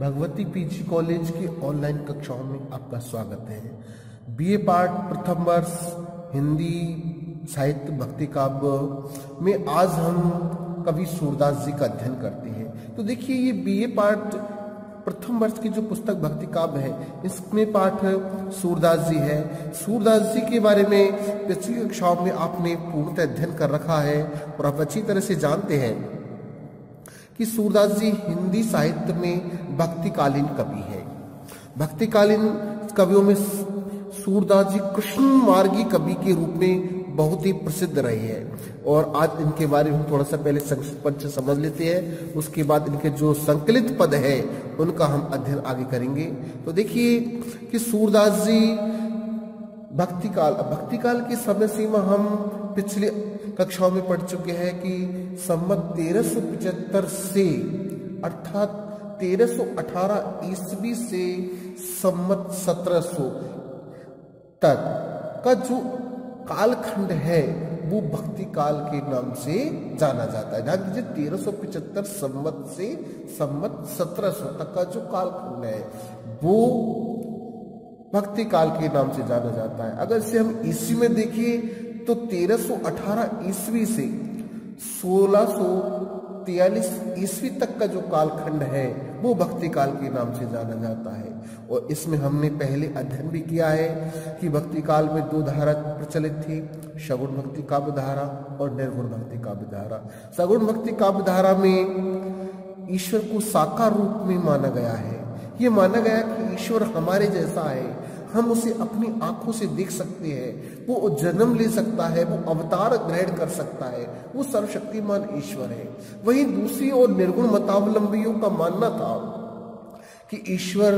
Bhagwati PG college की online कक्षाओं में आपका स्वागत है। बीए पार्ट प्रथम वर्ष हिंदी साहित्य भक्ति काव्य में आज हम कवि सूरदास जी का अध्ययन करते हैं। तो देखिए, ये बीए पार्ट प्रथम वर्ष की जो पुस्तक भक्ति काव्य है, इसमें पाठ सूरदास जी है। सूरदास जी के बारे में पिछली कक्षाओं में आपने पूर्णतः अध्ययन कर रखा है और आप अच्छी तरह से जानते हैं कि सूरदास जी हिंदी साहित्य में भक्तिकालीन कवि है। भक्तिकालीन कवियों में सूरदास जी कृष्ण मार्गी कवि के रूप में बहुत ही प्रसिद्ध रहे हैं और आज इनके बारे में थोड़ा सा पहले संक्षिप्त से समझ लेते हैं। उसके बाद इनके जो संकलित पद है उनका हम अध्ययन आगे करेंगे। तो देखिए कि सूरदास जी भक्तिकाल की समय सीमा हम पिछले कक्षाओं में पढ़ चुके हैं कि संवत 1375 से अर्थात 1318 ईस्वी से संवत 1700 तक का जो कालखंड है वो भक्ति काल के नाम से जाना जाता है। ध्यान दीजिए, 1375 संवत से संवत 1700 तक का जो कालखंड है वो भक्ति काल के नाम से जाना जाता है। अगर इसे हम ईस्वी में देखें तो 1318 ईस्वी से 1643 ईस्वी तक का जो कालखंड है वो भक्ति काल के नाम से जाना जाता है। और इसमें हमने पहले अध्ययन भी किया है कि भक्ति काल में दो धारा प्रचलित थी, सगुण भक्ति काव्य धारा और निर्गुण भक्ति काव्य धारा। सगुण भक्ति काव्य धारा में ईश्वर को साकार रूप में माना गया है। ये माना गया कि ईश्वर हमारे जैसा है, हम उसे अपनी आंखों से देख सकते हैं, वो जन्म ले सकता है, वो अवतार ग्रहण कर सकता है, वो सर्वशक्तिमान ईश्वर है। वहीं दूसरी और निर्गुण मतावलंबियों का मानना था कि ईश्वर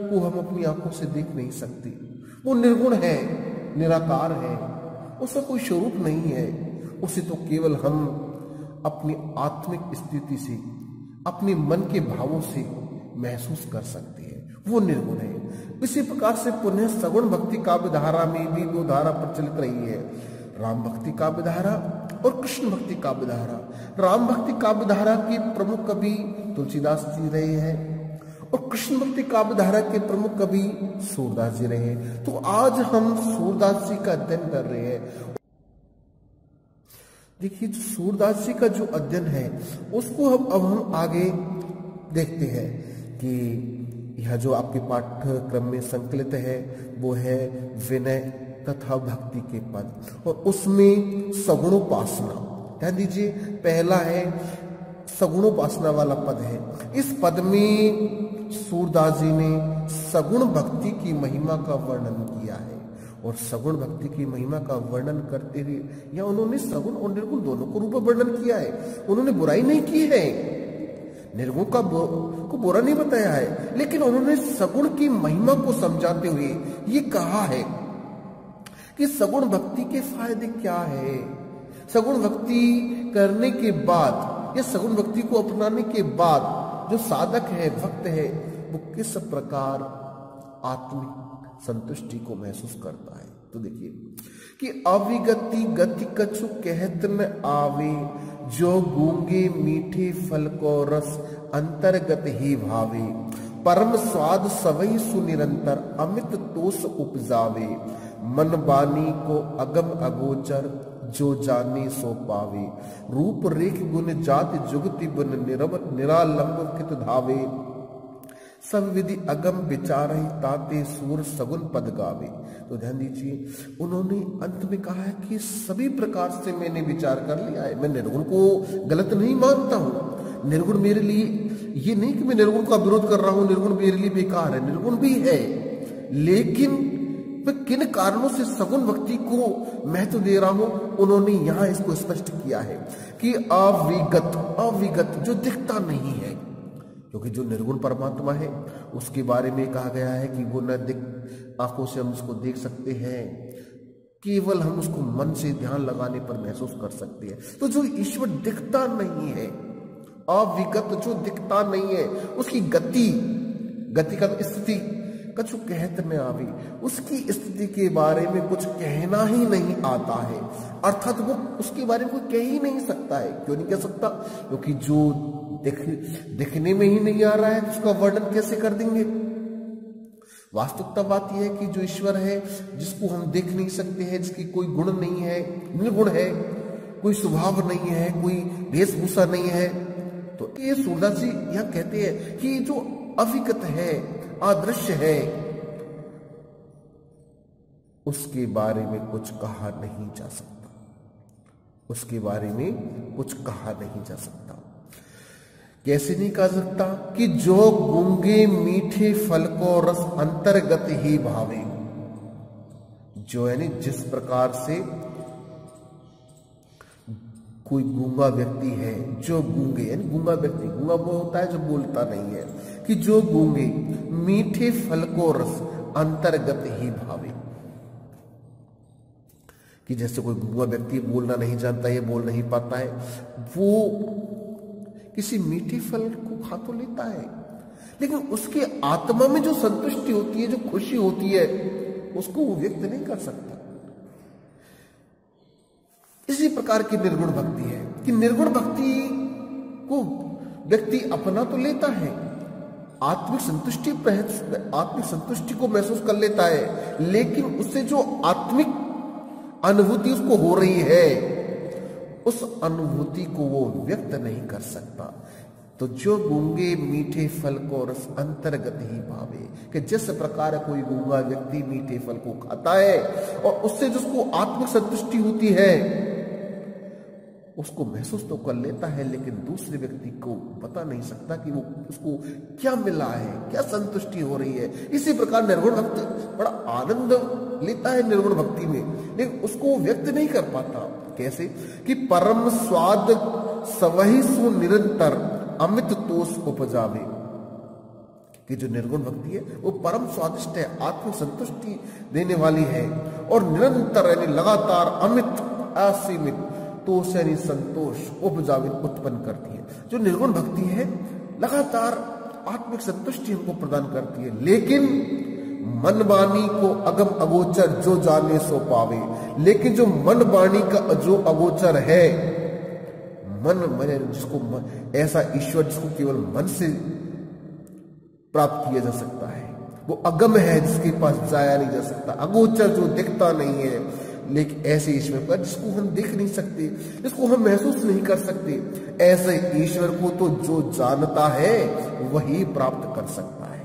को हम अपनी आंखों से देख नहीं सकते, वो निर्गुण है, निराकार है, उसका कोई स्वरूप नहीं है, उसे तो केवल हम अपनी आत्मिक स्थिति से, अपने मन के भावों से महसूस कर सकते हैं, वो निर्गुण है। इसी प्रकार से पुनः सगुण भक्ति काव्य धारा में भी दो धारा प्रचलित रही है, राम भक्ति काव्य धारा और कृष्ण भक्ति काव्य धारा। राम भक्ति काव्य धारा के प्रमुख कवि तुलसीदास जी रहे हैं और कृष्ण भक्ति काव्य धारा के प्रमुख कवि सूरदास जी रहे हैं। तो आज हम सूरदास जी का अध्ययन कर रहे हैं। देखिए, सूरदास जी का जो अध्ययन है उसको अब हम आगे देखते हैं कि यह जो आपके पाठ्यक्रम में संकलित है वो है विनय तथा भक्ति के पद और उसमें सगुणोपासना। ध्यान दीजिए, पहला है सगुणोपासना वाला पद है। इस पद में सूरदास जी ने सगुण भक्ति की महिमा का वर्णन किया है और सगुण भक्ति की महिमा का वर्णन करते हुए या उन्होंने सगुण और निर्गुण दोनों को रूप वर्णन किया है। उन्होंने बुराई नहीं की है, निर्गुण को बुरा नहीं बताया है, लेकिन उन्होंने सगुण की महिमा को समझाते हुए ये कहा है कि सगुण भक्ति के फायदे क्या है, सगुण भक्ति करने के बाद या सगुण भक्ति को अपनाने के बाद जो साधक है, भक्त है, वो किस प्रकार आत्मिक संतुष्टि को महसूस करता है। तो देखिए कि अविगति गति कछु कहत न आवे, जो गूंगे मीठे फल को रस अंतर्गत ही भावे, परम स्वाद सवई सुनिरंतर अमित तोष उपजावे, मन बानी को अगम अगोचर जो जाने सो पावे, रूप रेख गुण जाति जुगति बुन निरालंब कित धावे, सब विधि अगम विचार ही ताते सूर सगुन पद गावे। तो ध्यान दीजिए, उन्होंने अंत में कहा है कि सभी प्रकार से मैंने विचार कर लिया है, मैं निर्गुण को गलत नहीं मानता हूं। निर्गुण मेरे लिए, ये नहीं कि मैं निर्गुण का विरोध कर रहा हूं, निर्गुण मेरे लिए बेकार है, निर्गुण भी है, लेकिन मैं किन कारणों से सगुण भक्ति को महत्व दे रहा हूं, उन्होंने यहां इसको स्पष्ट किया है कि अविगत जो दिखता नहीं है, क्योंकि जो निर्गुण परमात्मा है उसके बारे में कहा गया है कि वो न आंखों से हम उसको देख सकते हैं, केवल हम उसको मन से ध्यान लगाने पर महसूस कर सकते हैं। तो जो ईश्वर दिखता नहीं है, अविगत जो दिखता नहीं है, उसकी गति का स्थिति कछु कहत में आवी, उसकी स्थिति के बारे में कुछ कहना ही नहीं आता है, अर्थात वो उसके बारे में कोई कह ही नहीं सकता है। क्यों नहीं कह सकता? क्योंकि जो दिखने में ही नहीं आ रहा है, उसका वर्णन कैसे कर देंगे? वास्तविकता बात यह है कि जो ईश्वर है, जिसको हम देख नहीं सकते हैं, जिसकी कोई गुण नहीं है, निर्गुण है, कोई स्वभाव नहीं है, कोई वेशभूषा नहीं है, तो ये सूरदास जी यह कहते हैं कि जो अविगत है, अदृश्य है, उसके बारे में कुछ कहा नहीं जा सकता, उसके बारे में कुछ कहा नहीं जा सकता। कैसे नहीं कहा सकता? कि जो गूंगे मीठे फल को रस अंतर्गत ही भावे, जो यानी जिस प्रकार से कोई गूंगा व्यक्ति है, जो गूंगे यानी गूंगा व्यक्ति, गूंगा वो होता है जो बोलता नहीं है, कि जो गूंगे मीठे फल को रस अंतर्गत ही भावे, कि जैसे कोई गूंगा व्यक्ति बोलना नहीं जानता है, बोल नहीं पाता है, वो किसी मीठे फल को खा तो लेता है, लेकिन उसके आत्मा में जो संतुष्टि होती है, जो खुशी होती है, उसको वो व्यक्त नहीं कर सकता। इसी प्रकार की निर्गुण भक्ति है कि निर्गुण भक्ति को व्यक्ति अपना तो लेता है, आत्मिक संतुष्टि को महसूस कर लेता है, लेकिन उससे जो आत्मिक अनुभूति उसको हो रही है, उस अनुभूति को वो व्यक्त नहीं कर सकता। तो जो गूंगे मीठे फल को रस अंतर्गत ही भावे, कि जिस प्रकार कोई गूंगा व्यक्ति मीठे फल को खाता है और उससे जिसको आत्मिक संतुष्टि होती है, उसको महसूस तो कर लेता है, लेकिन दूसरे व्यक्ति को बता नहीं सकता कि वो उसको क्या मिला है, क्या संतुष्टि हो रही है। इसी प्रकार निर्गुण भक्त बड़ा आनंद लेता है निर्गुण भक्ति में, लेकिन उसको व्यक्त नहीं कर पाता। कैसे? कि परम स्वाद सवही सु निरंतर अमित तोष उपजावे, कि जो निर्गुण भक्ति है वो परम स्वादिष्ट है, आत्म संतुष्टि देने वाली है, और निरंतर यानी लगातार अमित असीमित तोष यानी संतोष उपजावे उत्पन्न करती है। जो निर्गुण भक्ति है लगातार आत्मिक संतुष्टि हमको प्रदान करती है, लेकिन मन वाणी को अगम अगोचर जो जाने सो पावे, लेकिन जो मन वाणी का जो अगोचर है, मन जिसको ऐसा ईश्वर जिसको केवल मन से प्राप्त किया जा सकता है, वो अगम है, जिसके पास जाया नहीं जा सकता, अगोचर जो दिखता नहीं है, लेकिन ऐसे ईश्वर पर जिसको हम देख नहीं सकते, जिसको हम महसूस नहीं कर सकते, ऐसे ईश्वर को तो जो जानता है वही प्राप्त कर सकता है,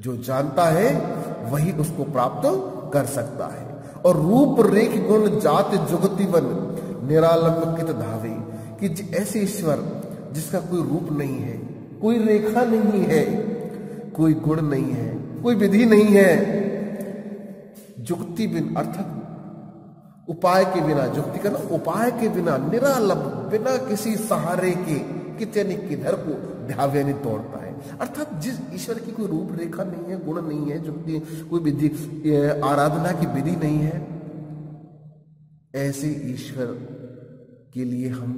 जो जानता है वही उसको प्राप्त कर सकता है। और रूप रेख गुण जात जुगतिवन निरालंबित धावे, कि ऐसे ईश्वर जिसका कोई रूप नहीं है, कोई रेखा नहीं है, कोई गुण नहीं है, कोई विधि नहीं है, जुक्ति बिन अर्थात उपाय के बिना, जुक्ति का ना उपाय के बिना, निरालंब बिना किसी सहारे के कितने किधर को ध्यावे नहीं तोड़ता है। अर्थात जिस ईश्वर की कोई रूप रेखा नहीं है, गुण नहीं है, जुक्ति कोई विधि आराधना की विधि नहीं है, ऐसे ईश्वर के लिए हम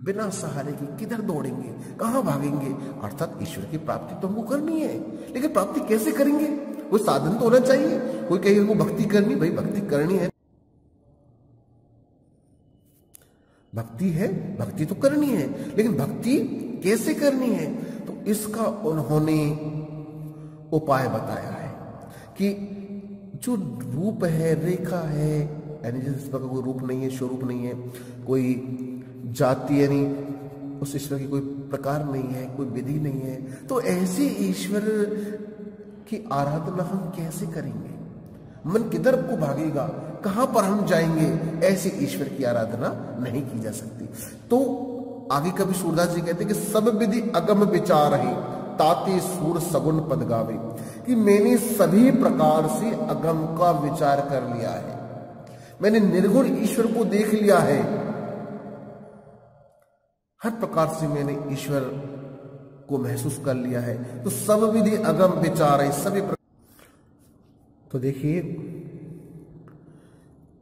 बिना सहारे के किधर दौड़ेंगे, कहां भागेंगे? अर्थात ईश्वर की प्राप्ति तो हमको करनी है, लेकिन प्राप्ति कैसे करेंगे? वो साधन तो होना चाहिए। कोई कहेगा वो भक्ति करनी, भाई भक्ति करनी है, भक्ति है, भक्ति तो करनी है, लेकिन भक्ति कैसे करनी है? तो इसका उन्होंने उपाय बताया है कि जो रूप है, रेखा है, यानी जिस प्रकार कोई रूप नहीं है, स्वरूप नहीं है, कोई जाति यानी उस ईश्वर की कोई प्रकार नहीं है, कोई विधि नहीं है, तो ऐसे ईश्वर की आराधना हम कैसे करेंगे? मन किधर को भागेगा, कहां पर हम जाएंगे? ऐसे ईश्वर की आराधना नहीं की जा सकती। तो आगे कभी सूरदास जी कहते हैं कि सब विधि अगम विचार है ताते सूर सगुन पद गावे, कि मैंने सभी प्रकार से अगम का विचार कर लिया है, मैंने निर्गुण ईश्वर को देख लिया है, हर प्रकार से मैंने ईश्वर को महसूस कर लिया है, तो सब विधि अगम विचार है सभी तो देखिए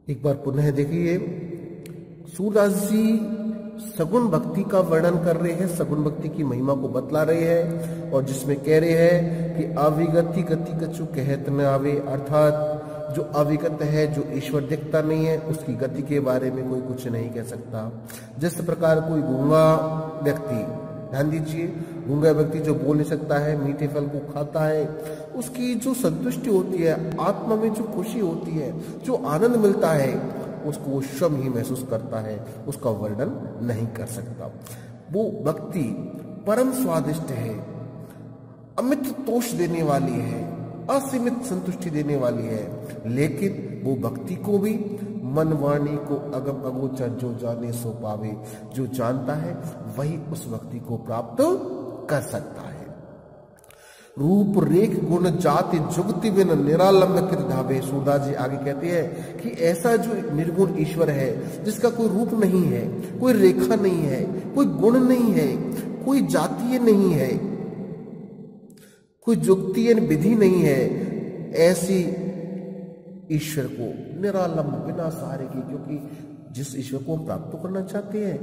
एक बार पुनः देखिए, सूरदास जी सगुण भक्ति का वर्णन कर रहे हैं, सगुण भक्ति की महिमा को बतला रहे हैं, और जिसमें कह रहे हैं कि अविगति गति कछु कहत न आवे, अर्थात जो अविगत है, जो ईश्वर दिखता नहीं है, उसकी गति के बारे में कोई कुछ नहीं कह सकता। जिस प्रकार कोई गूंगा व्यक्ति ध्यान दीजिए, गूंगा व्यक्ति जो बोल नहीं सकता है, मीठे फल को खाता है, उसकी जो संतुष्टि होती है, आत्मा में जो खुशी होती है, जो आनंद मिलता है, उसको वो स्वयं ही महसूस करता है, उसका वर्णन नहीं कर सकता। वो भक्ति परम स्वादिष्ट है, अमित तोष देने वाली है, असीमित संतुष्टि देने वाली है, लेकिन वो भक्ति को भी मन वाणी को अगम अगोचर जो जाने सो पावे, जो जानता है वही उस भक्ति को प्राप्त कर सकता है। रूप रेख गुण जाति जुगति बिन निरालंब कृत धावे। सूरदास जी आगे कहते हैं कि ऐसा जो निर्गुण ईश्वर है, जिसका कोई रूप नहीं है, कोई रेखा नहीं है, कोई गुण नहीं है, कोई जातीय नहीं है, कोई जुगतीय विधि नहीं है, ऐसी ईश्वर को निरालंब बिना सहारे की, क्योंकि जिस ईश्वर को हम प्राप्त करना चाहते हैं,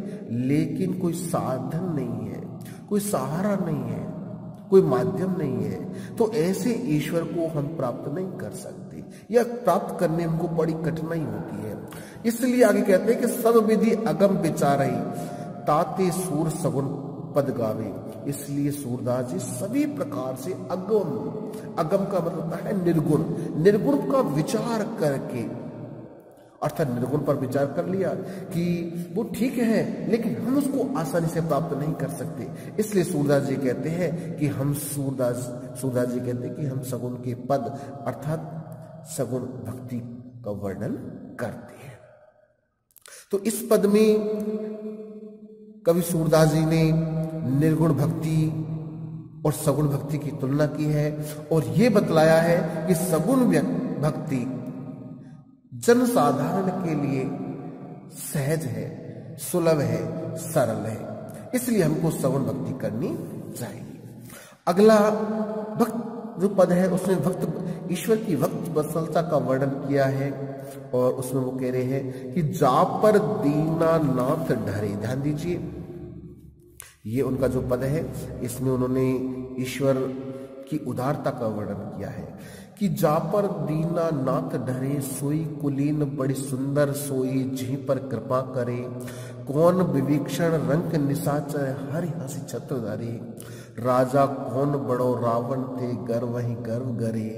लेकिन कोई साधन नहीं है, कोई सहारा नहीं है, कोई माध्यम नहीं है, तो ऐसे ईश्वर को हम प्राप्त नहीं कर सकते, या प्राप्त करने हमको बड़ी कठिनाई होती है। इसलिए आगे कहते हैं कि सब विधि अगम विचारई, ताते सूर सगुन पद गावे। इसलिए सूरदास जी सभी प्रकार से अगम, अगम का मतलब होता है निर्गुण, निर्गुण का विचार करके, अर्थात निर्गुण पर विचार कर लिया कि वो ठीक है, लेकिन हम उसको आसानी से प्राप्त नहीं कर सकते। इसलिए सूरदास जी कहते हैं कि हम सूरदास जी कहते हैं कि हम सगुण के पद अर्थात सगुण भक्ति का वर्णन करते हैं। तो इस पद में कवि सूरदास जी ने निर्गुण भक्ति और सगुण भक्ति की तुलना की है, और ये बतलाया है कि सगुण भक्ति जन साधारण के लिए सहज है, सुलभ है, सरल है, इसलिए हमको सगुण भक्ति करनी चाहिए। अगला भक्त जो पद है उसमें भक्त ईश्वर की भक्त वत्सलता का वर्णन किया है, और उसमें वो कह रहे हैं कि जा पर दीनानाथ ढरे। ध्यान दीजिए, ये उनका जो पद है, इसमें उन्होंने ईश्वर की उदारता का वर्णन किया है कि जा पर दीनानाथ ढरे, सोई कुलीन बड़ी सुंदर सोई, जी पर कृपा करे, कौन विवीक्षण रंक निशाचर, हरि हंसी छत्र धरे, राजा कौन बड़ो रावण ते, गर्व ही गर्व गरे,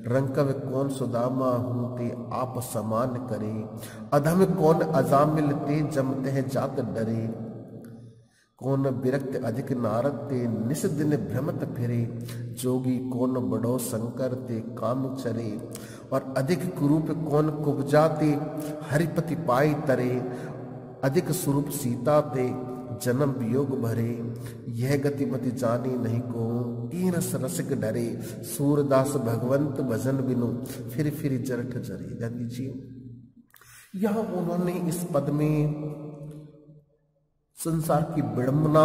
रंकव कौन सुदामा हूं ते, आप समान करे, अधम कौन अजामिल ते, जमते हैं जात डरे, कौन विरक्त अधिक नारद ते, निस दिन भ्रमत फिरे, जोगी कौन बड़ो शंकर ते, काम चरे, और अधिक कुरूप कौन कुब्जा ते, हरिपति पाई तरे, अधिक स्वरूप सीता ते, जन्म वियोग भरे, यह गति मति जानी नहीं को, तीन रसिक डरे, सूरदास भगवंत भजन बिनु, फिर जरठ जरे। ध्यान दीजिए, यहां उन्होंने इस पद में संसार की विडंबना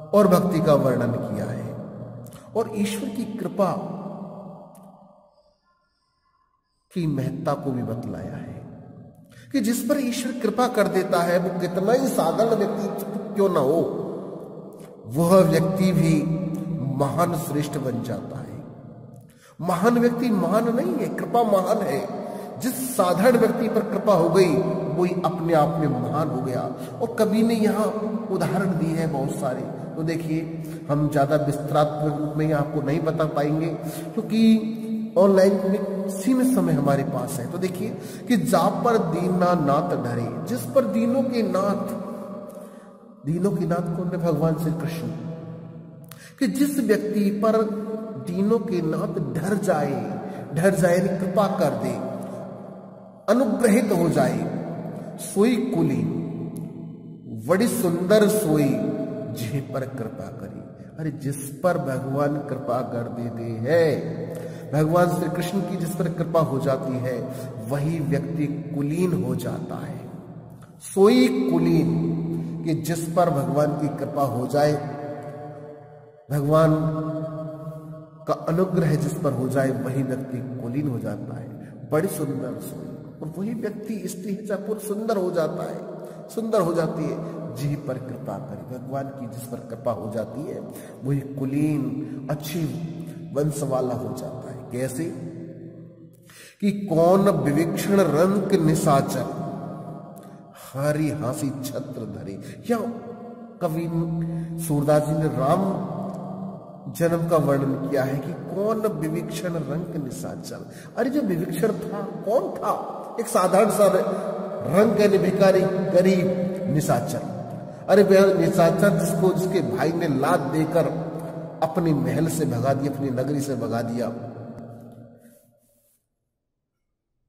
और भक्ति का वर्णन किया है, और ईश्वर की कृपा की महत्ता को भी बतलाया है कि जिस पर ईश्वर कृपा कर देता है, वो कितना ही साधारण व्यक्ति क्यों ना हो, वह व्यक्ति भी महान श्रेष्ठ बन जाता है। महान व्यक्ति महान नहीं है, कृपा महान है। जिस साधारण व्यक्ति पर कृपा हो गई, वही अपने आप में महान हो गया। और कवि ने यहाँ उदाहरण दिए हैं बहुत सारे, तो देखिए हम ज्यादा विस्तारात्मक रूप में आपको नहीं बता पाएंगे, क्योंकि ऑनलाइन में सीमित समय हमारे पास है। तो देखिए कि जा पर दीना नाथ ढरे, जिस पर दीनों के नाथ कौन है? भगवान श्री कृष्ण। कि जिस व्यक्ति पर दीनों के नाथ ढर जाए कृपा कर दे, अनुग्रहित हो जाए, सोई कुली बड़ी सुंदर सोई, जिह पर कृपा करी। अरे जिस पर भगवान कृपा कर देते हैं, भगवान श्री कृष्ण की जिस पर कृपा हो जाती है, वही व्यक्ति कुलीन हो जाता है। सोई कुलीन, कि जिस पर भगवान की कृपा हो जाए, भगवान का अनुग्रह जिस पर हो जाए, वही व्यक्ति कुलीन हो जाता है। बड़ी सुंदर सोई, और वही व्यक्ति स्त्री चाहे पुरुष सुंदर हो जाता है, सुंदर हो जाती है, जी पर कृपा करी। भगवान की जिस पर कृपा हो जाती है, वही कुलीन अच्छी वंश वाला हो जाता है। कैसे? कि कौन विवीक्षण रंक निशाचर, हरि हासी छत्र धरे। या कवि सूरदास जी ने राम जन्म का वर्णन किया है कि कौन विभीषण रंग निशाचर। अरे जो विभीषण था कौन था? एक साधारण सा रंग यानी भिखारी, गरीब निशाचर। अरे निशाचर जिसको जिसके भाई ने लात देकर अपनी महल से भगा दिया, अपनी नगरी से भगा दिया।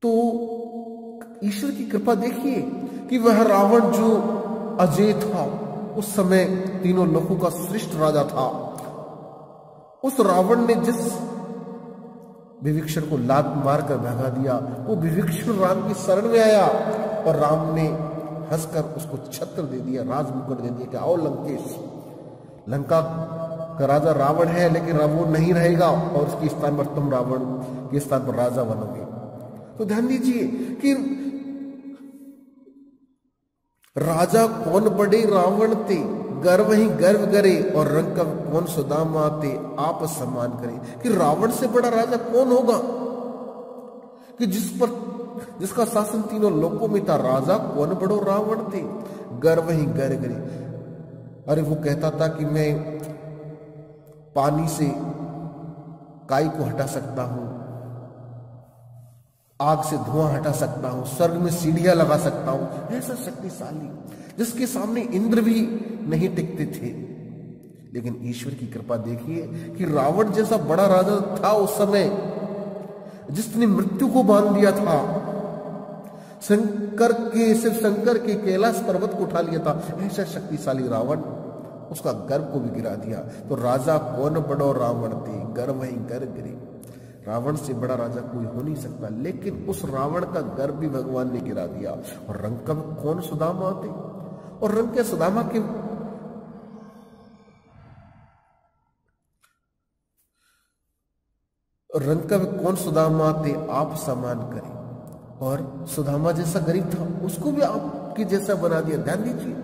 तो ईश्वर की कृपा देखिए कि वह रावण जो अजय था, उस समय तीनों लोगों का श्रेष्ठ राजा था, उस रावण ने जिस विभीषण को लात मारकर भगा दिया, वो विभीषण राम की शरण में आया और राम ने हंसकर उसको छत्र दे दिया, राज मुकुट दे दिया कि आओ लंकेश, लंका का राजा रावण है लेकिन वो नहीं रहेगा और उसके स्थान पर तुम रावण के स्थान पर राजा बनोगे। तो ध्यान दीजिए कि राजा कौन बड़े रावण ते, गर्व ही गर्व करे और रंग का कौन सुदामा ते आप सम्मान करे। कि रावण से बड़ा राजा कौन होगा कि जिसका शासन तीनों लोकों में था। राजा कौन बड़ो रावण थे, गर्व ही गर्व करे। अरे वो कहता था कि मैं पानी से काई को हटा सकता हूं, आग से धुआं हटा सकता हूं, स्वर्ग में सीढ़ियां लगा सकता हूं। ऐसा शक्तिशाली जिसके सामने इंद्र भी नहीं टिकते थे। लेकिन ईश्वर की कृपा देखिए कि रावण जैसा बड़ा राजा था उस समय, जिसने मृत्यु को बांध दिया था, शिव शंकर के कैलाश पर्वत को उठा लिया था। ऐसा शक्तिशाली रावण उसका गर्व को भी गिरा दिया। तो राजा कौन बड़ो रावण थे, गर्व ही गर्व गिरे। रावण से बड़ा राजा कोई हो नहीं सकता, लेकिन उस रावण का गर्व भी भगवान ने गिरा दिया। और रंग का कौन सुदामा थे, और रंग के सुदामा के रंग का कौन सुदामा थे आप सम्मान करें। और सुदामा जैसा गरीब था उसको भी आपके जैसा बना दिया। ध्यान दीजिए,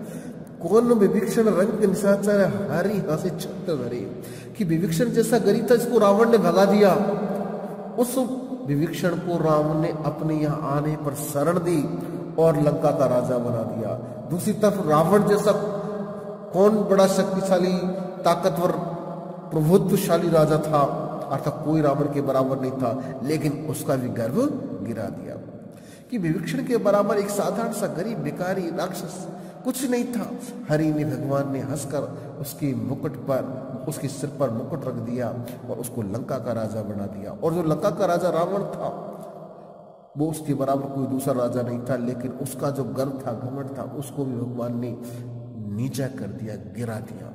कौन विभीषण रंग निशाचर हरि हंसे छत्र धरे। कि विभीषण जैसा गरीब था जिसको रावण ने भगा दिया, उस विभीषण को राम ने अपने यहां आने पर शरण दी और लंका का राजा बना दिया। दूसरी तरफ रावण जैसा कौन बड़ा शक्तिशाली, ताकतवर, प्रभुत्वशाली राजा था, अर्थात कोई रावण के बराबर नहीं था, लेकिन उसका भी गर्व गिरा दिया। कि विभीषण के बराबर एक साधारण सा गरीब भिखारी राक्षस कुछ नहीं था। हरि ने, भगवान ने हंसकर उसके मुकुट पर, उसके सिर पर मुकुट रख दिया और उसको लंका का राजा बना दिया। और जो लंका का राजा रावण था, वो उसके बराबर कोई दूसरा राजा नहीं था, लेकिन उसका जो गर्व था, घमंड था, उसको भी भगवान ने नीचा कर दिया, गिरा दिया।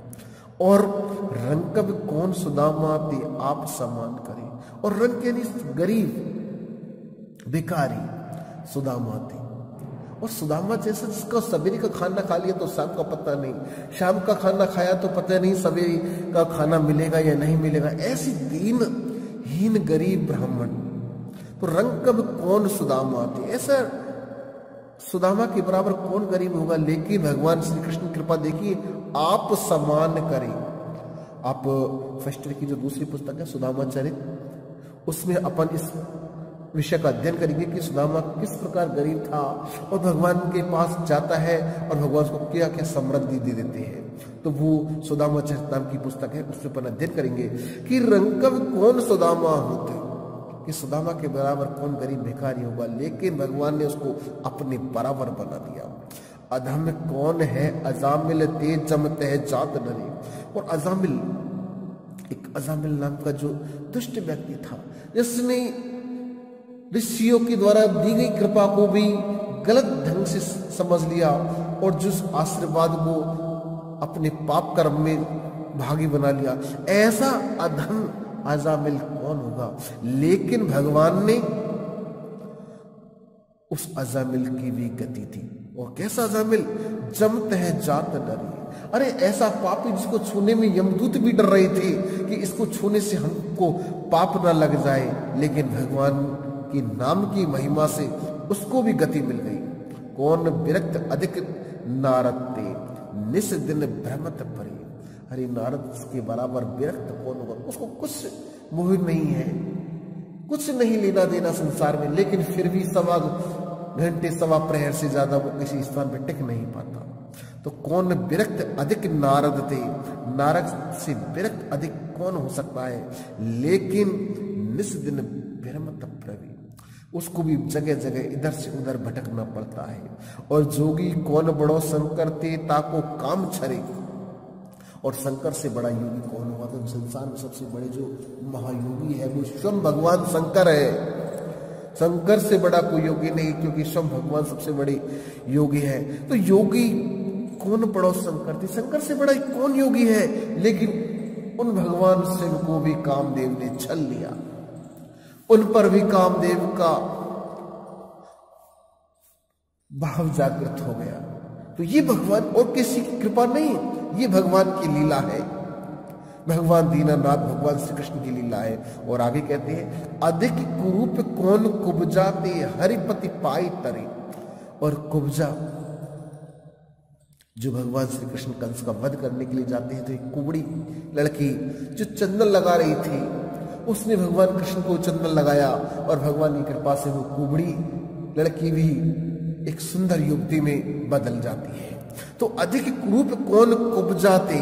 और रंग का भी कौन सुदामा ते आप सम्मान करे। और रंग यानी गरीब भिखारी सुदामा थे। और सुदामा जैसा जिसका सवेरे का खाना खा लिया तो शाम का पता नहीं, शाम का खाना खाया तो पता नहीं सवेरे का खाना मिलेगा या नहीं मिलेगा। ऐसी दीनहीन गरीब ब्राह्मण। तो रंग कब कौन सुदामा थे, ऐसा सुदामा के बराबर कौन गरीब होगा। लेकिन भगवान श्री कृष्ण की कृपा देखिए, आप सम्मान करें। आप फर्स्ट ईयर की जो दूसरी पुस्तक है सुदामा चरित, उसमें अपन इस विषय का अध्ययन करेंगे कि सुदामा किस प्रकार गरीब था और भगवान के पास जाता है और भगवान उसको क्या क्या समृद्धि दे देते हैं। तो वो सुदामा चरित नाम की पुस्तक है, उसमें अपन अध्ययन करेंगे कि रंकव कौन सुदामा होते, कि सुदामा के बराबर कौन गरीब भिखारी होगा। लेकिन भगवान ने उसको अपने बराबर बना दिया। अधम कौन है अजामिल तेज जमते है जात डरे। और अजामिल, एक अजामिल नाम का जो दुष्ट व्यक्ति था, जिसने ऋषियों के द्वारा दी गई कृपा को भी गलत ढंग से समझ लिया और जिस आशीर्वाद को अपने पाप कर्म में भागी बना लिया। ऐसा अधम अजामिल कौन होगा। लेकिन भगवान ने उस अजामिल की भी गति थी। और कैसा अजामिल, जमत है जात डरी। अरे ऐसा पापी जिसको छूने में यमदूत भी डर रहे थे कि इसको छूने से हमको पाप ना लग जाए, लेकिन भगवान की नाम की महिमा से उसको भी गति मिल गई। कौन विरक्त अधिक नारद ते निस दिन भ्रमत परे। अरे नारद के बराबर विरक्त कौन होगा, उसको कुछ मोह नहीं है, कुछ नहीं लेना देना संसार में, लेकिन फिर भी सवा घंटे, सवा प्रहर से ज्यादा वो किसी स्थान पर टिक नहीं पाता। तो कौन विरक्त अधिक नारद थे, नारद से विरक्त अधिक कौन हो सकता है। लेकिन निस दिन विरमत प्रवी, उसको भी जगह जगह इधर से उधर भटकना पड़ता है। और जोगी कौन बड़ो शंकर ते ताको काम छरे, और शंकर से बड़ा योगी कौन हुआ। तो संसार में सबसे बड़े जो महायोगी है वो स्वयं भगवान शंकर है। शंकर से बड़ा कोई योगी नहीं, क्योंकि स्वयं भगवान सबसे बड़े योगी है। तो योगी कौन बड़ो शंकर थे, शंकर से बड़ा कौन योगी है। लेकिन उन भगवान शिव को भी कामदेव ने छल लिया, उन पर भी कामदेव का भाव जागृत हो गया। तो ये भगवान और किसी की कृपा नहीं, ये भगवान की लीला है, भगवान दीनानाथ भगवान श्री कृष्ण की लीला है। और आगे कहते हैं अधिक कुरूप कौन कुब्जा ते हरिपति पाई तरे। और कुब्जा जो भगवान श्री कृष्ण कंस का वध करने के लिए जाते हैं, तो एक कुबड़ी लड़की जो चंदन लगा रही थी, उसने भगवान कृष्ण को चंदन लगाया और भगवान की कृपा से वो कुबड़ी लड़की भी एक सुंदर युवती में बदल जाती है। तो अधिक कुरूप कौन कुब्जाते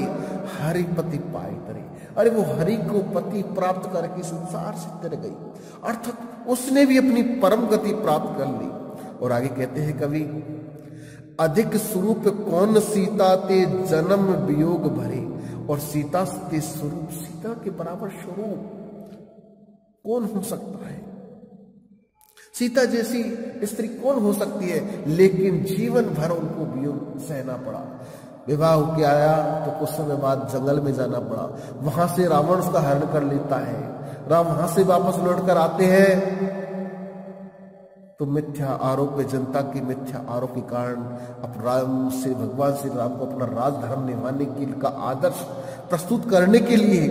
हरिपति पाए तरे। अरे वो हरि को पति प्राप्त करके संसार से तर गई, अर्थात उसने भी अपनी परम गति प्राप्त कर ली। और आगे कहते हैं कवि अधिक स्वरूप कौन सीता ते जन्म वियोग भरे। और सीता ते स्वरूप, सीता के बराबर स्वरूप कौन हो सकता है, सीता जैसी स्त्री कौन हो सकती है। लेकिन जीवन भर उनको वियोग सहना पड़ा। विवाह होके आया तो कुछ समय बाद जंगल में जाना पड़ा, वहां से रावण उसका हरण कर लेता है। राम वहां से वापस लौट कर आते हैं तो मिथ्या आरोप में, जनता की मिथ्या आरोप के कारण अब राम से, भगवान श्री राम को अपना राजधर्म निभाने का आदर्श प्रस्तुत करने के लिए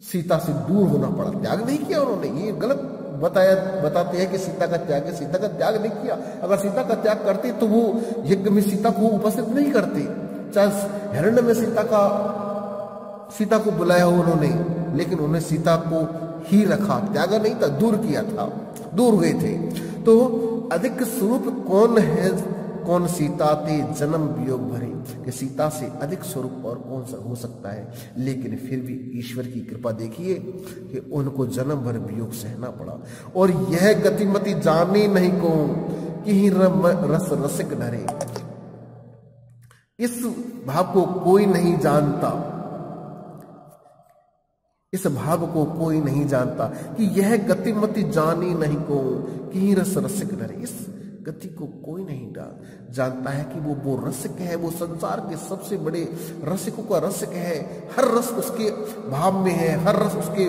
सीता से दूर होना पड़ा। त्याग नहीं किया उन्होंने, ये गलत बताते हैं कि सीता का त्याग है, सीता का त्याग नहीं किया। अगर सीता का त्याग करते तो वो यज्ञ में सीता को उपस्थित नहीं करते। चाहे हिरण्य में सीता को बुलाया हो उन्होंने, लेकिन उन्होंने सीता को ही रखा, त्यागा नहीं था, दूर किया था, दूर हुए थे। तो अधिक स्वरूप कौन है कौन सीता ते जन्म वियोग भरे, कि सीता से अधिक स्वरूप और कौन सा हो सकता है। लेकिन फिर भी ईश्वर की कृपा देखिए कि उनको जन्म भर वियोग सहना पड़ा। और यह गतिमति जाने नहीं को कि रस रसिक डरे। इस भाव को कोई नहीं जानता, इस भाव को कोई नहीं जानता कि यह गतिमति जानी नहीं को कि रस रसिक डरे। इस गति को कोई नहीं जानता है कि वो रसिक है, वो संसार के सबसे बड़े रसिकों का रसिक है। हर रस उसके भाव में है, हर रस उसके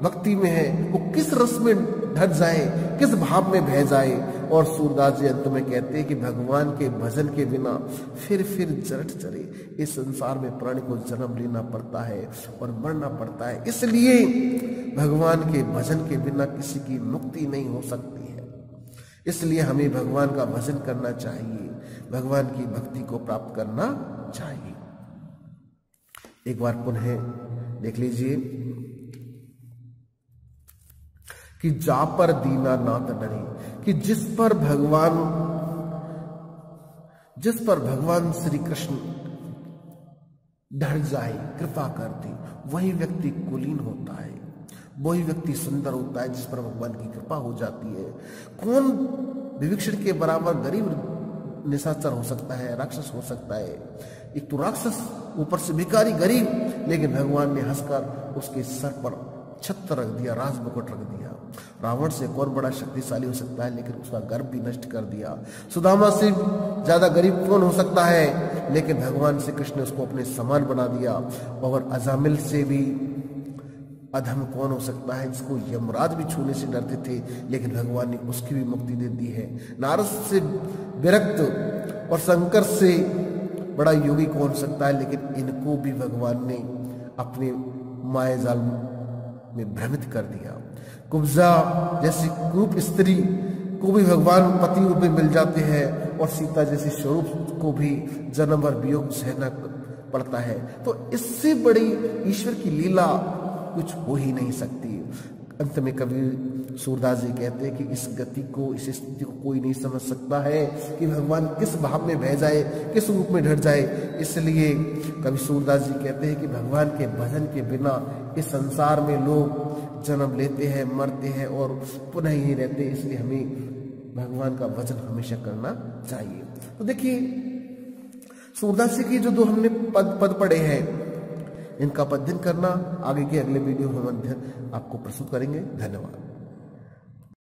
भक्ति में है। वो किस रस में ढल जाए, किस भाव में बह जाए। और सूरदास जी अंत में कहते हैं कि भगवान के भजन के बिना फिर जरट चरे। इस संसार में प्राणी को जन्म लेना पड़ता है और मरना पड़ता है, इसलिए भगवान के भजन के बिना किसी की मुक्ति नहीं हो सकती है। इसलिए हमें भगवान का भजन करना चाहिए, भगवान की भक्ति को प्राप्त करना चाहिए। एक बार पुनः देख लीजिए कि जा पर दीनानाथ डरे, कि जिस पर भगवान श्री कृष्ण डर जाए, कृपा कर दे, वही व्यक्ति कुलीन होता है, वही व्यक्ति सुंदर होता है जिस पर भगवान की कृपा हो जाती है। कौन विभीषण के बराबर गरीब निशाचर हो सकता है, राक्षस हो सकता है। एक तो राक्षस, ऊपर से भिखारी गरीब, लेकिन भगवान ने हंसकर उसके सर पर छत्र रख दिया, राज मुकुट रख दिया। रावण से कौन बड़ा शक्तिशाली हो सकता है, लेकिन उसका गर्व भी नष्ट कर दिया। सुदामा से ज्यादा गरीब कौन हो सकता है, लेकिन भगवान श्री कृष्ण ने उसको अपने समान बना दिया। और अजामिल से भी अधम कौन हो सकता है, जिसको यमराज भी छूने से डरते थे, लेकिन भगवान ने उसकी भी मुक्ति दे दी है। नारद से विरक्त और शंकर से बड़ा योगी कौन हो सकता है, लेकिन इनको भी भगवान ने अपने माया जाल में भ्रमित कर दिया। कुब्जा जैसी कुरूप स्त्री को भी भगवान पति रूप में मिल जाते हैं, और सीता जैसी स्वरूप को भी जन्म भर वियोग सहना पड़ता है। तो इससे बड़ी ईश्वर की लीला कुछ हो ही नहीं सकती। अंत में कवि सूरदास जी कहते हैं कि इस गति को, इस स्थिति को कोई नहीं समझ सकता है कि भगवान किस भाव में बह जाए, किस रूप में ढट जाए। इसलिए कवि सूरदास जी कहते हैं कि भगवान के भजन के बिना इस संसार में लोग जन्म लेते हैं, मरते हैं और पुनः ही रहते हैं। इसलिए हमें भगवान का भजन हमेशा करना चाहिए। तो देखिए सूरदास जी की जो दो हमने पद पढ़े हैं, इनका अध्ययन करना आगे के अगले वीडियो में हम आपको प्रस्तुत करेंगे। धन्यवाद।